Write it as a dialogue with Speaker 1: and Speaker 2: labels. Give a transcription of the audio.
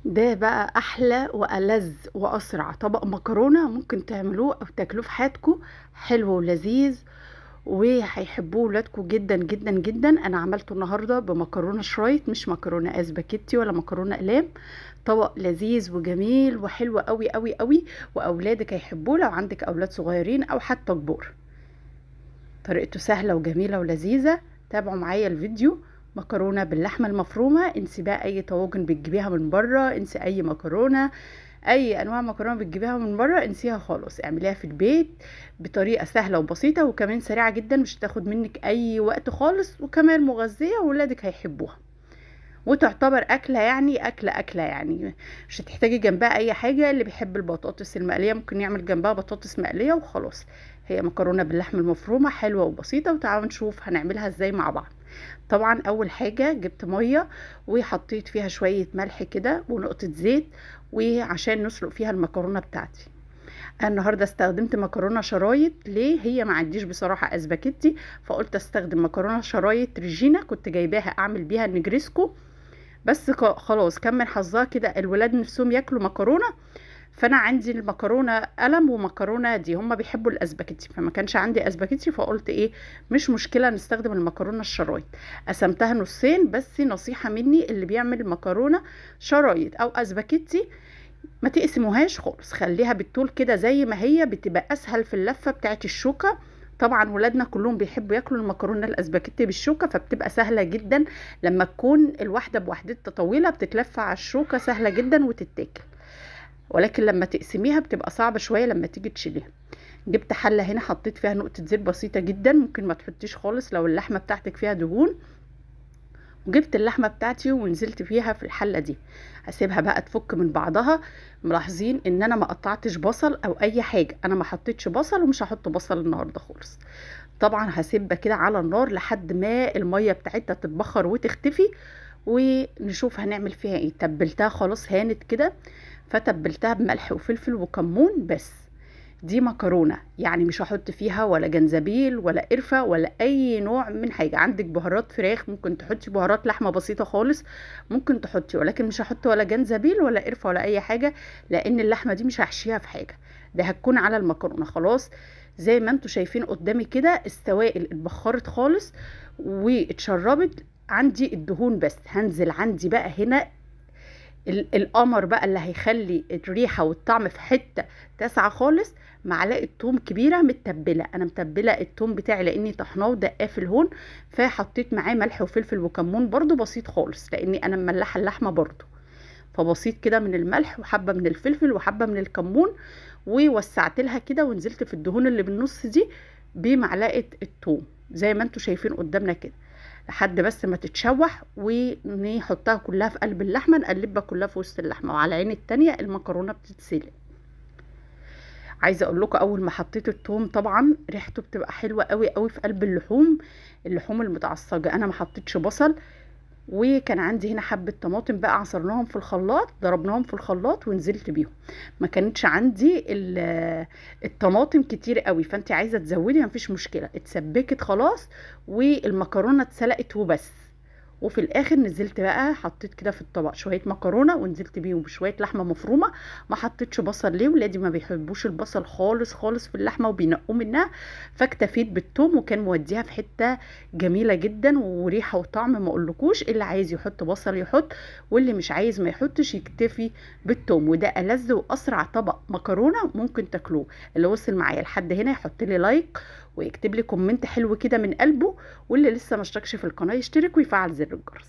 Speaker 1: ده بقى احلى والذ واسرع طبق مكرونه ممكن تعملوه او تاكلوه في حياتكم. حلو ولذيذ وهيحبوه ولادكم جدا جدا جدا. انا عملته النهارده بمكرونه شرايط، مش مكرونه اسباجيتي ولا مكرونه اقلام. طبق لذيذ وجميل وحلو قوي قوي قوي، واولادك هيحبوه لو عندك اولاد صغيرين او حتى كبار. طريقته سهله وجميله ولذيذه. تابعوا معايا الفيديو. مكرونه باللحمه المفرومه، انسي بقى اي طواجن بتجيبيها من بره، انسي اي مكرونه، اي انواع مكرونه بتجيبيها من بره انسيها خالص. اعمليها في البيت بطريقه سهله وبسيطه وكمان سريعه جدا، مش هتاخد منك اي وقت خالص، وكمان مغذيه وولادك هيحبوها. وتعتبر اكله، يعني اكله يعني مش هتحتاجي جنبها اي حاجه. اللي بيحب البطاطس المقليه ممكن يعمل جنبها بطاطس مقليه وخلاص. هي مكرونه باللحم المفرومه حلوه وبسيطه، وتعالوا نشوف هنعملها ازاي مع بعض. طبعا اول حاجه جبت ميه وحطيت فيها شويه ملح كده ونقطه زيت، وعشان نسلق فيها المكرونه بتاعتي. انا النهارده استخدمت مكرونه شرايط. ليه؟ هي ما عنديش بصراحه اسباجيتي، فقلت استخدم مكرونه شرايط ريجينا، كنت جايباها اعمل بيها النجريسكو. بس خلاص كان من حظها كده الولاد نفسهم ياكلوا مكرونه، فانا عندي المكرونه قلم ومكرونه دي هما بيحبوا الاسباجيتي، فما كانش عندي اسباجيتي، فقلت ايه مش مشكله نستخدم المكرونه الشرايط. قسمتها نصين. بس نصيحه مني اللي بيعمل مكرونه شرايط او اسباجيتي ما تقسموهاش خالص، خليها بالطول كده زي ما هي، بتبقى اسهل في اللفه بتاعت الشوكه. طبعا ولادنا كلهم بيحبوا ياكلوا المكرونه الاسباجيتي بالشوكه، فبتبقى سهله جدا. لما تكون الواحده بوحدتها طويله بتتلف على الشوكه سهله جدا وتتاكل، ولكن لما تقسميها بتبقى صعبة شوية لما تيجي تشيليها. جبت حلة هنا حطيت فيها نقطة زيت بسيطة جدا، ممكن ما تحطيش خالص لو اللحمة بتاعتك فيها دهون. وجبت اللحمة بتاعتي ونزلت فيها في الحلة دي. هسيبها بقى تفك من بعضها. ملاحظين ان انا ما قطعتش بصل او اي حاجة، انا ما حطيتش بصل ومش هحط بصل النهاردة خالص. طبعا هسيبها كده على النار لحد ما المية بتاعتها تتبخر وتختفي، ونشوف هنعمل فيها ايه. تبلتها خلاص هانت كده، فتبلتها بملح وفلفل وكمون بس. دي مكرونة يعني مش هحط فيها ولا جنزبيل ولا قرفة ولا اي نوع من حاجة. عندك بهارات فراخ ممكن تحطي، بهارات لحمة بسيطة خالص ممكن تحطي، ولكن مش هحط ولا جنزبيل ولا قرفة ولا اي حاجة، لان اللحمة دي مش هحشيها في حاجة، ده هتكون على المكرونة خلاص. زي ما انتوا شايفين قدامي كده السوائل اتبخرت خالص واتشربت عندي الدهون. بس هنزل عندي بقى هنا القمر بقى اللي هيخلي الريحة والطعم في حتة تسعة خالص. معلقة توم كبيرة متبلة، انا متبلة التوم بتاعي لاني طحناه ودقاه في الهون، فحطيت معاه ملح وفلفل وكمون برضو بسيط خالص، لاني انا مملحة اللحمة برضو. فبسيط كده من الملح وحبة من الفلفل وحبة من الكمون، ووسعت لها كده ونزلت في الدهون اللي بالنص دي بمعلقة التوم زي ما انتوا شايفين قدامنا كده، لحد بس ما تتشوح ونحطها كلها في قلب اللحمه، نقلبها كلها في وسط اللحمه، وعلى العين التانية المكرونه بتتسلق. عايزه اقول لكم اول ما حطيت الثوم طبعا ريحته بتبقى حلوه قوي قوي في قلب اللحوم المتعصجه. انا ما حطيتش بصل، وكان عندي هنا حبة طماطم بقى عصرناهم في الخلاط، ضربناهم في الخلاط ونزلت بيهم. ما كانتش عندي الطماطم كتير قوي، فانت عايزة تزودي مفيش مشكلة، اتسبكت خلاص والمكرونة اتسلقت وبس. وفي الاخر نزلت بقى حطيت كده في الطبق شويه مكرونه ونزلت بيهم بشويه لحمه مفرومه. ما حطيتش بصل ليه، ولادي ما بيحبوش البصل خالص خالص في اللحمه وبينقوا منها، فاكتفيت بالثوم وكان موديها في حته جميله جدا وريحه وطعم ما اقولكوش. اللي عايز يحط بصل يحط، واللي مش عايز ما يحطش يكتفي بالثوم. وده ألذ واسرع طبق مكرونه ممكن تاكلوه. اللي وصل معايا لحد هنا يحط لي لايك ويكتب لي كومنت حلو كده من قلبه، واللي لسه ما اشتركش في القناه يشترك ويفعل زر الجرس.